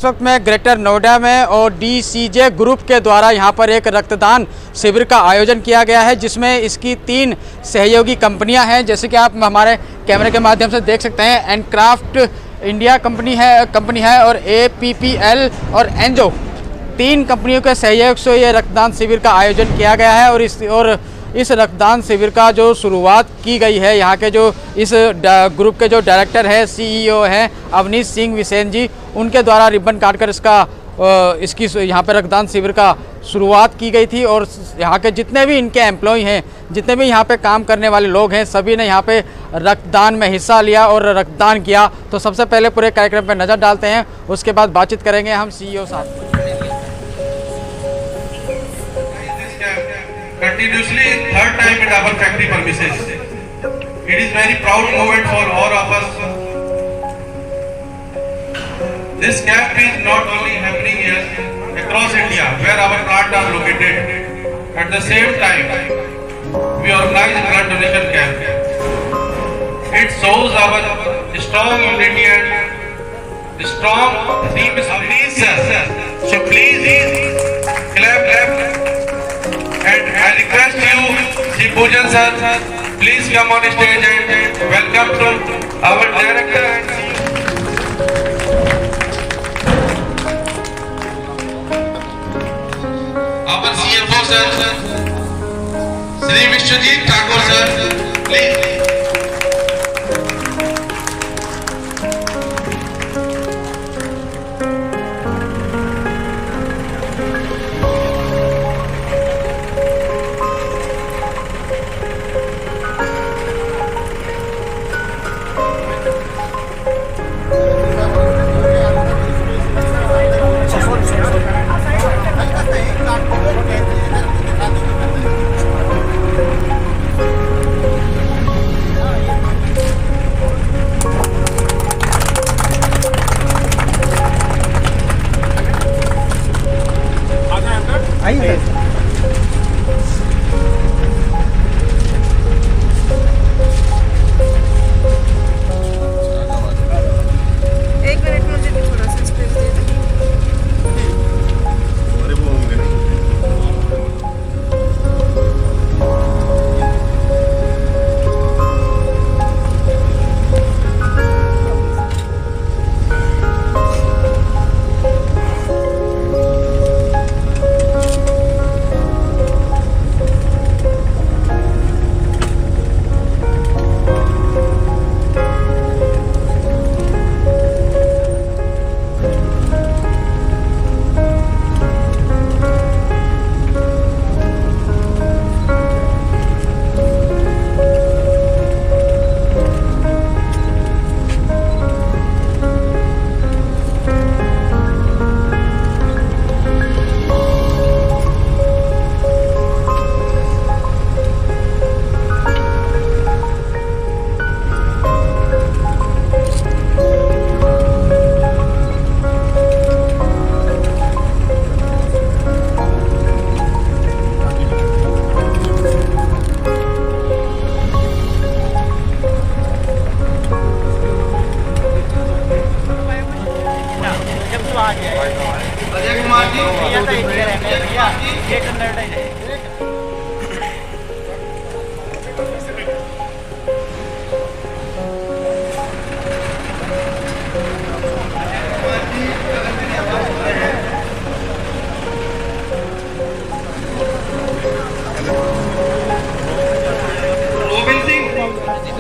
वक्त मैं ग्रेटर नोएडा में और DCJ ग्रुप के द्वारा यहाँ पर एक रक्तदान शिविर का आयोजन किया गया है, जिसमें इसकी 3 सहयोगी कंपनियाँ हैं। जैसे कि आप हमारे कैमरे के माध्यम से देख सकते हैं, एनक्राफ्ट इंडिया कंपनी है और APPL और एंजो, 3 कंपनियों के सहयोग से ये रक्तदान शिविर का आयोजन किया गया है। और इस रक्तदान शिविर का जो शुरुआत की गई है, यहाँ के जो इस ग्रुप के जो डायरेक्टर है, CEO हैं अवनीश सिंह विसेन जी, उनके द्वारा रिबन काटकर इसकी यहाँ पर रक्तदान शिविर का शुरुआत की गई थी। और यहाँ के जितने भी इनके एम्प्लॉय हैं, जितने भी यहाँ पे काम करने वाले लोग हैं, सभी ने यहाँ पे रक्तदान में हिस्सा लिया और रक्तदान किया। तो सबसे पहले पूरे कार्यक्रम पर नज़र डालते हैं, उसके बाद बातचीत करेंगे हम CEO साहब। Continuously third time in our factory premises. It is very proud moment for all of us. This camp is not only happening here across India, where our plants are located. At the same time, we organize blood donation camp. It shows our strong unity and strong team spirit, sir. So please clap. And I request you, Shri Pujan sir, please come on stage and welcome to our director and our CFO sir, Shri Vishwajit Thakur sir, please.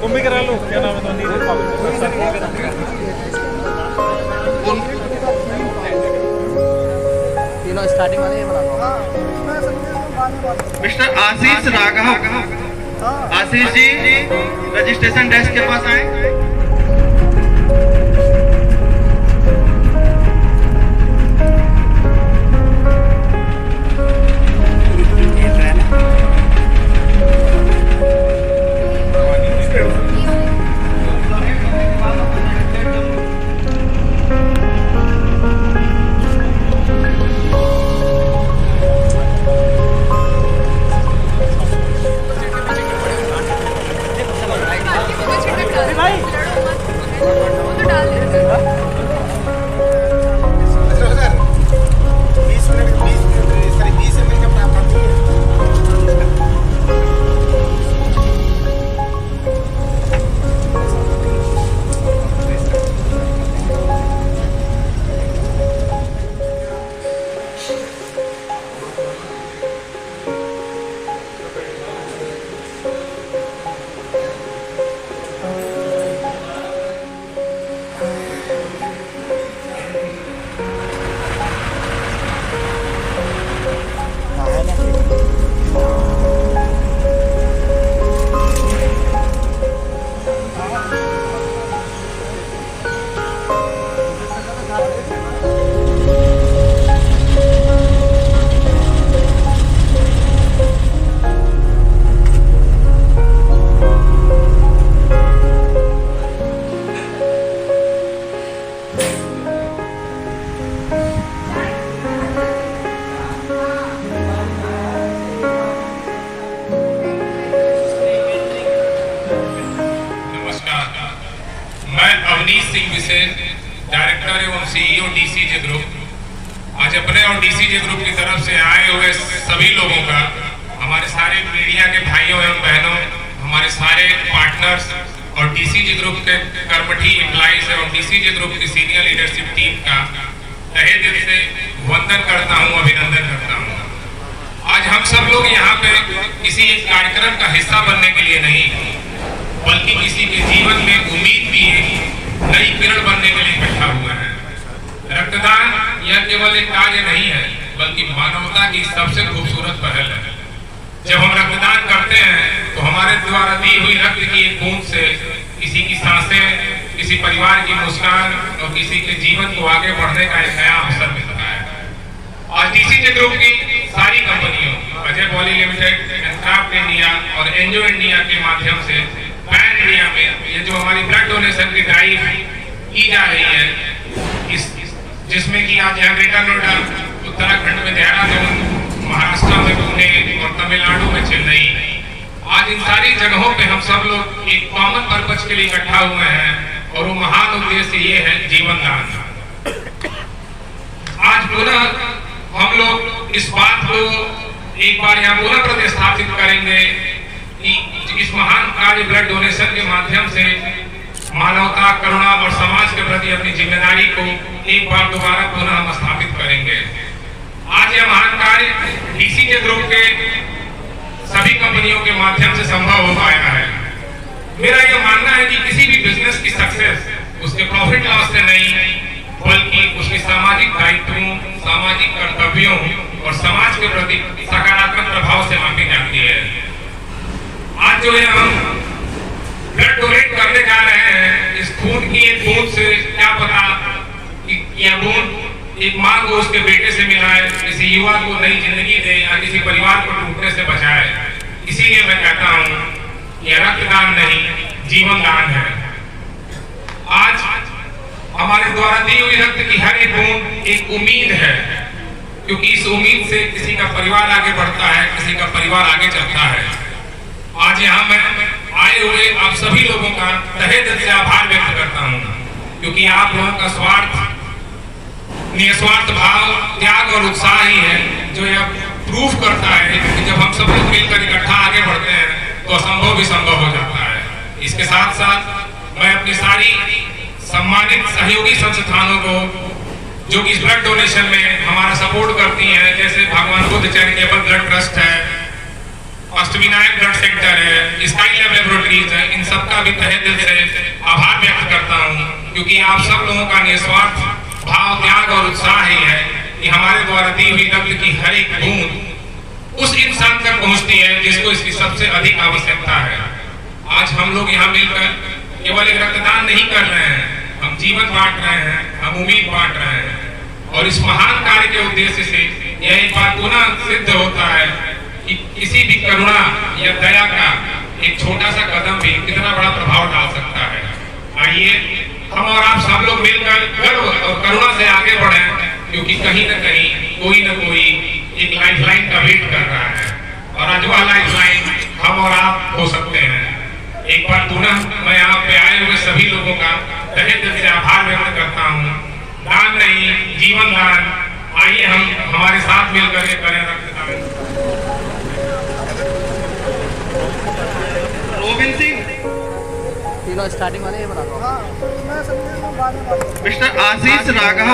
तुम भी करा लो, क्या नाम है तीनों starting वाले ये बना दो। मिस्टर आशीष राघव, आशीष जी रजिस्ट्रेशन डेस्क के पास आए। भाई डीसीजे ग्रुप की तरफ से आए हुए सभी लोगों का, हमारे सारे मीडिया के भाइयों एवं बहनों, हमारे सारे पार्टनर्स और डीसीजे ग्रुप के कर्मठी एम्प्लॉइज एवं डीसीजे ग्रुप की सीनियर लीडरशिप टीम का तहे दिल से वंदन करता हूं, अभिनंदन करता हूं। आज हम सब लोग यहाँ पे किसी एक कार्यक्रम का हिस्सा बनने के लिए नहीं, बल्कि किसी के जीवन में उम्मीद भी नई किरण बनने के लिए इकट्ठा हुआ है। रक्तदान यह केवल एक कार्य नहीं है, बल्कि मानवता की सबसे खूबसूरत पहल है। जब हम रक्तदान करते हैं तो हमारे द्वारा दी हुई रक्त की एक बूंद से किसी की सांसें, किसी परिवार की मुस्कान और किसी के जीवन को आगे बढ़ने का एक नया अवसर मिलता है। आज डीसीजे ग्रुप की सारी कंपनियों, Ajay poly limited, craft India और एनजीओ इंडिया के माध्यम से पैन इंडिया में ये जो हमारी ब्लड डोनेशन की ड्राइव की जा रही है, जिसमें कि आज यहाँ ग्रेटर नोएडा, उत्तराखंड में देहरादून, महाराष्ट्र में पुणे और तमिलनाडु में चेन्नई, आज इन सारी जगहों पे हम सब लोग एक कॉमन पर्पज के लिए इकट्ठा हुए हैं और वो महान उद्देश्य ये है जीवन दान। आज पुनः हम लोग इस बात को एक बार यहाँ पुनः प्रतिस्थापित करेंगे कि इस महान कार्य ब्लड डोनेशन के माध्यम से मानवता, करुणा और समाज के प्रति अपनी जिम्मेदारी को एक बार दोबारा पुनः हम स्थापित करेंगे। आज यह महान कार्य डीसीजे ग्रुप के सभी कंपनियों के माध्यम से संभव हो पाया है। मेरा यह मानना है कि किसी भी बिजनेस की सक्सेस उसके प्रॉफिट लॉस से नहीं, बल्कि उसकी सामाजिक दायित्वों, सामाजिक कर्तव्यों और समाज के प्रति सकारात्मक प्रभाव से मापी जाती है। आज जो है हम ब्लड डोनेट करने जा रहे हैं, इस खून की एक बूंद से क्या पता कि यह बूंद एक माँ को उसके बेटे से मिलाए, किसी युवा को नई जिंदगी दे या किसी परिवार को टूटने से बचाए। इसीलिए मैं कहता हूँ यह रक्तदान नहीं, जीवन दान है। आज हमारे द्वारा दी हुई रक्त की हर एक बूंद एक उम्मीद है, क्योंकि इस उम्मीद से किसी का परिवार आगे बढ़ता है, किसी का परिवार आगे चलता है। आज यहाँ मैं आए हुए आप सभी लोगों का तहे दिल से आभार व्यक्त करता हूँ, क्योंकि आप लोगों का स्वार्थ, निस्वार्थ भाव, त्याग और उत्साह ही है जो यह प्रूफ करता है कि जब हम सब लोग मिलकर इकट्ठा आगे बढ़ते हैं तो असंभव भी संभव हो जाता है। इसके साथ साथ मैं अपनी सारी सम्मानित सहयोगी संस्थानों को जो कि इस ब्लड डोनेशन में हमारा सपोर्ट करती हैं, जैसे भगवान बुद्ध चैरिटेबल ब्लड ट्रस्ट है, अष्टविनायक ब्लड सेंटर है, स्काई लैब लेबोरेटरीज है, इन सबका भी तहे दिल से आभार व्यक्त करता हूँ, क्योंकि आप सब लोगों का निस्वार्थ भाव, त्याग और उत्साह ही है कि हमारे द्वारा दी हुई रक्त की हर एक बूंद उस इंसान तक पहुंचती है जिसको इसकी सबसे अधिक आवश्यकता है। आज हम लोग यहाँ मिलकर केवल एक रक्तदान नहीं कर रहे हैं, हम जीवन बांट रहे हैं, हम उम्मीद बांट रहे हैं। और इस महान कार्य के उद्देश्य से यह एक बात पुनः सिद्ध होता है कि किसी भी करुणा या दया का एक छोटा सा कदम भी कितना बड़ा प्रभाव डाल सकता है। आइए हम और आप सब लोग मिलकर गर्व और करुणा से आगे बढ़ें, क्योंकि कहीं न कहीं कोई न कोई एक लाइफलाइन का वेट कर रहा है और आज वह लाइफलाइन हम और आप हो सकते हैं। एक बार पुनः मैं यहाँ पे आए हुए सभी लोगों का तहे दिल से आभार व्यक्त करता हूँ। दान नहीं, जीवन दान। आइए हम हमारे साथ मिलकर के करें रक्तदान। रोबिन सिंह, तीनों स्टार्टिंग वाले ये बता दो। मिस्टर आशीष राघव,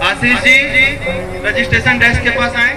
आशीष जी रजिस्ट्रेशन डेस्क के पास आए।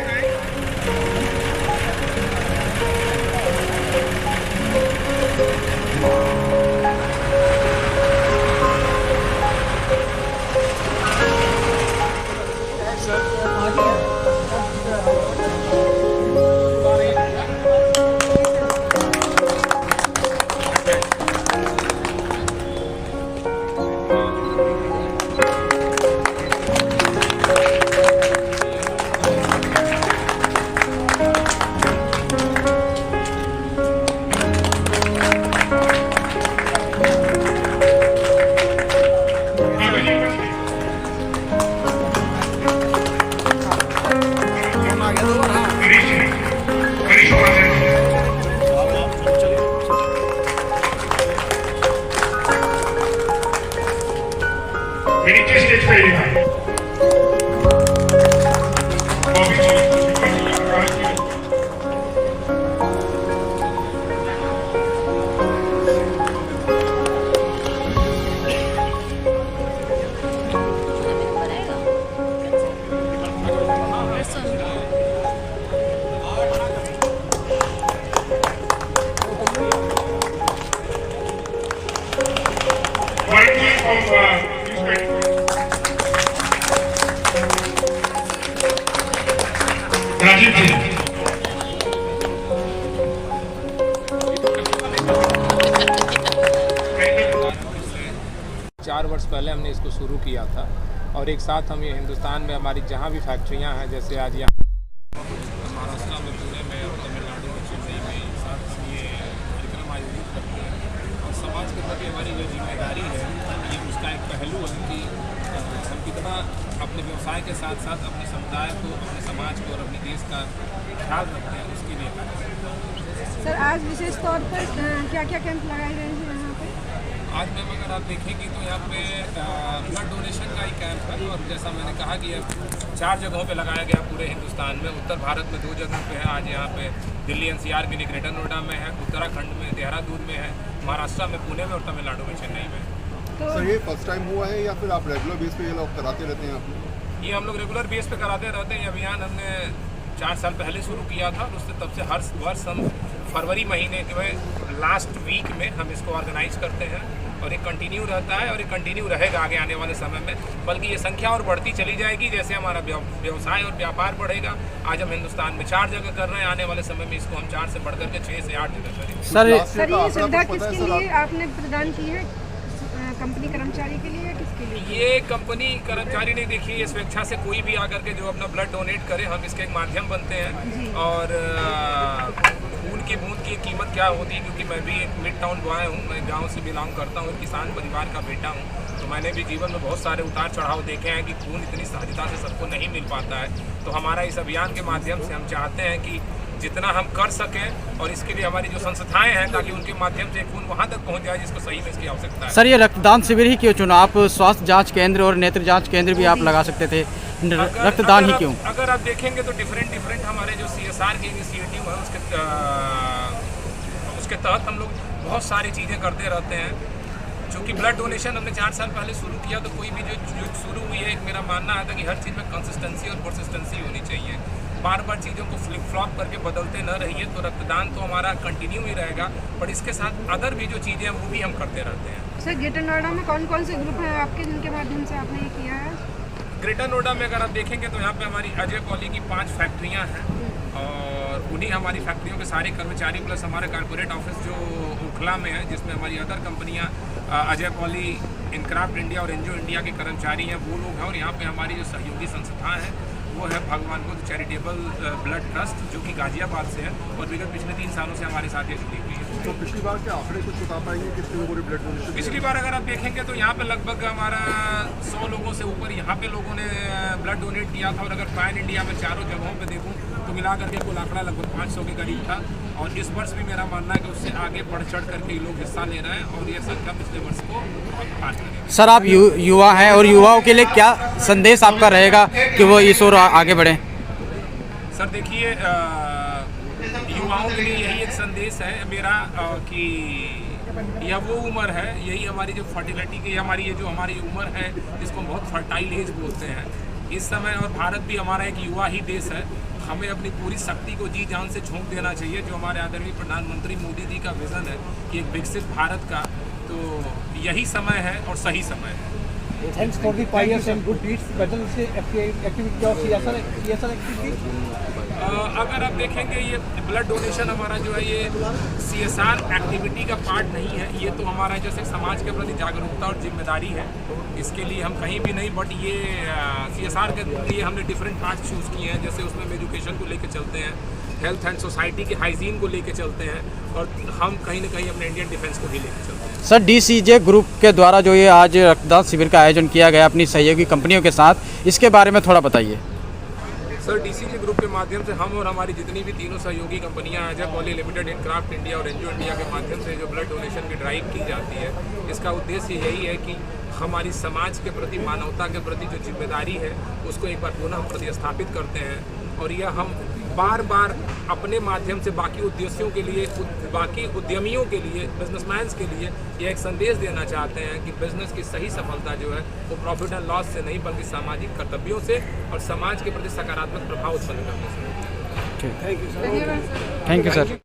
राजीव जी। 4 वर्ष पहले हमने इसको शुरू किया था और एक साथ हम ये हिंदुस्तान में हमारी जहाँ भी फैक्ट्रियाँ हैं, जैसे आज यहाँ महाराष्ट्र में, पुणे में और तमिलनाडु में, चेन्नई में एक साथ हम ये कार्यक्रम आयोजित करते हैं। और समाज के प्रति हमारी जो जिम्मेदारी है, ये उसका एक पहलू है कि हम कितना अपने व्यवसाय के साथ साथ अपने समुदाय को, अपने समाज को और अपने देश का ख्याल रखते हैं, उसके लिए कार्य करते हैं। सर, आज विशेष तौर पर क्या क्या कैंप लगाए गए हैं यहाँ पे? आज मैम अगर आप देखेंगे तो यहाँ पे ब्लड डोनेशन का ही कैंप है और जैसा मैंने कहा कि 4 जगहों पे लगाया गया पूरे हिंदुस्तान में। उत्तर भारत में 2 जगहों पे है, आज यहाँ पे दिल्ली NCR के ग्रेटर नोएडा में है, उत्तराखंड में देहरादून में है, महाराष्ट्र में पुणे में और तमिलनाडु में चेन्नई में। तो सर, ये फर्स्ट टाइम हुआ है या फिर आप रेगुलर बेस पे ये लोग कराते रहते हैं? आप ये हम लोग रेगुलर बेस पे कराते रहते हैं। ये अभियान हमने 4 साल पहले शुरू किया था और उससे तब से हर वर्ष हम फरवरी महीने के लास्ट वीक में हम इसको ऑर्गेनाइज करते हैं और ये कंटिन्यू रहता है और ये कंटिन्यू रहेगा आगे आने वाले समय में। बल्कि ये संख्या और बढ़ती चली जाएगी जैसे हमारा व्यवसाय और व्यापार बढ़ेगा। आज हम हिंदुस्तान में 4 जगह कर रहे हैं, आने वाले समय में इसको हम 4 से बढ़कर के 6 से 8 जगह करेंगे। सर, ये सुविधा किसके लिए आपने प्रदान की है? कंपनी कर्मचारी के लिए या किसके लिए? ये कंपनी कर्मचारी नहीं, देखिए ये स्वेच्छा से कोई भी आकर के जो अपना ब्लड डोनेट करे, हम इसके एक माध्यम बनते हैं। और खून की बूंद की कीमत क्या होती है, क्योंकि मैं भी एक मिड टाउन बॉय हूँ, मैं गांव से बिलोंग करता हूँ, किसान परिवार का बेटा हूँ, तो मैंने भी जीवन में बहुत सारे उतार चढ़ाव देखे हैं कि खून इतनी सहजता से सबको नहीं मिल पाता है। तो हमारा इस अभियान के माध्यम से हम चाहते हैं कि जितना हम कर सकें और इसके लिए हमारी जो संस्थाएं हैं, ताकि उनके माध्यम से खून वहां तक पहुंच जाए जिसको सही में इसकी आवश्यकता है। सर, ये रक्तदान शिविर ही क्यों चुना? आप स्वास्थ्य जांच केंद्र और नेत्र जांच केंद्र भी आप लगा सकते थे, रक्तदान ही क्यों? अगर आप देखेंगे तो डिफरेंट हमारे जो CSR के इनिशिएटिव है उसके तहत हम लोग बहुत सारी चीज़ें करते रहते हैं। चूँकि ब्लड डोनेशन हमने 4 साल पहले शुरू किया, तो कोई भी जो शुरू हुई है, एक मेरा मानना आता कि हर चीज़ में कंसिस्टेंसी और परसिस्टेंसी होनी चाहिए। बार बार चीज़ों को फ्लिप फ्लॉप करके बदलते न रहिए, तो रक्तदान तो हमारा कंटिन्यू ही रहेगा, पर इसके साथ अदर भी जो चीज़ें हैं वो भी हम करते रहते हैं। सर, ग्रेटर नोएडा में कौन कौन से ग्रुप हैं आपके जिनके माध्यम से आपने ये किया है? ग्रेटर नोएडा में अगर आप देखेंगे तो यहाँ पे हमारी अजय पॉली की 5 फैक्ट्रियाँ हैं और उन्हीं हमारी फैक्ट्रियों के सारे कर्मचारी प्लस हमारे कॉर्पोरेट ऑफिस जो ओखला में है, जिसमें हमारी अदर कंपनियाँ अजय पॉली, इनक्राफ्ट इंडिया और एनजीओ इंडिया के कर्मचारी हैं, वो लोग हैं। और यहाँ पे हमारी जो सहयोगी संस्था है वो है भगवान बुद्ध चैरिटेबल ब्लड ट्रस्ट, जो कि गाजियाबाद से है और विगत पिछले 3 सालों से हमारे साथ ये जुड़ी हुई है। तो पिछली बार के आंकड़े कुछ बता पाएंगे कितने लोगों ने ब्लड डोनेशन? पिछली बार अगर आप देखेंगे तो यहाँ पे लगभग हमारा 100 लोगों से ऊपर यहाँ पे लोगों ने ब्लड डोनेट किया था। और अगर पैन इंडिया में 4 जगहों पे देखूँ तो मिला करके कुल आंकड़ा लगभग 500 के करीब था। और इस वर्ष भी मेरा मानना है कि उससे आगे बढ़ चढ़ करके लोग हिस्सा ले रहे हैं और ये संख्या पिछले वर्ष को पार करेगी। सर, आप युवा हैं और युवाओं के लिए क्या संदेश आपका रहेगा कि वो इस ओर आगे बढ़ें? सर देखिए, युवाओं के लिए यही एक संदेश है मेरा कि यह वो उम्र है, यही हमारी जो फर्टिलिटी की हमारी ये जो हमारी उम्र है, जिसको हम बहुत फर्टाइल एज बोलते हैं इस समय। और भारत भी हमारा एक युवा ही देश है। हमें अपनी पूरी शक्ति को जी जान से झोंक देना चाहिए, जो हमारे आदरणीय प्रधानमंत्री मोदी जी का विज़न है कि एक विकसित भारत का, तो यही समय है और सही समय है। Thanks for the pious and good deeds. Better से activity of CSR activity. अगर आप देखेंगे ये ब्लड डोनेशन हमारा जो है ये CSR एक्टिविटी का पार्ट नहीं है, ये तो हमारा जैसे समाज के प्रति जागरूकता और जिम्मेदारी है। इसके लिए हम कहीं भी नहीं, बट ये CSR के लिए हमने डिफरेंट पार्ट चूज़ किए हैं। जैसे उसमें हम एजुकेशन को लेके चलते हैं, हेल्थ एंड सोसाइटी के हाइजीन को लेके चलते हैं और हम कहीं ना कहीं अपने इंडियन डिफेंस को भी लेके चलते हैं। सर, DCJ ग्रुप के द्वारा जो ये आज रक्तदान शिविर का आयोजन किया गया अपनी सहयोगी कंपनियों के साथ, इसके बारे में थोड़ा बताइए। सर, DCJ ग्रुप के माध्यम से हम और हमारी जितनी भी तीनों सहयोगी कंपनियां अजय पॉली लिमिटेड, इनक्राफ्ट इंडिया और एनजीओ इंडिया के माध्यम से जो ब्लड डोनेशन की ड्राइव की जाती है, इसका उद्देश्य यही है कि हमारी समाज के प्रति, मानवता के प्रति जो जिम्मेदारी है उसको एक बार पुनः प्रतिस्थापित करते हैं। और यह हम बार बार अपने माध्यम से बाकी उद्देश्यों के लिए, बाकी उद्यमियों के लिए, बिजनेसमैन के लिए ये एक संदेश देना चाहते हैं कि बिजनेस की सही सफलता जो है वो प्रॉफिट एंड लॉस से नहीं, बल्कि सामाजिक कर्तव्यों से और समाज के प्रति सकारात्मक प्रभाव उत्पन्न करने से। Thank you sir.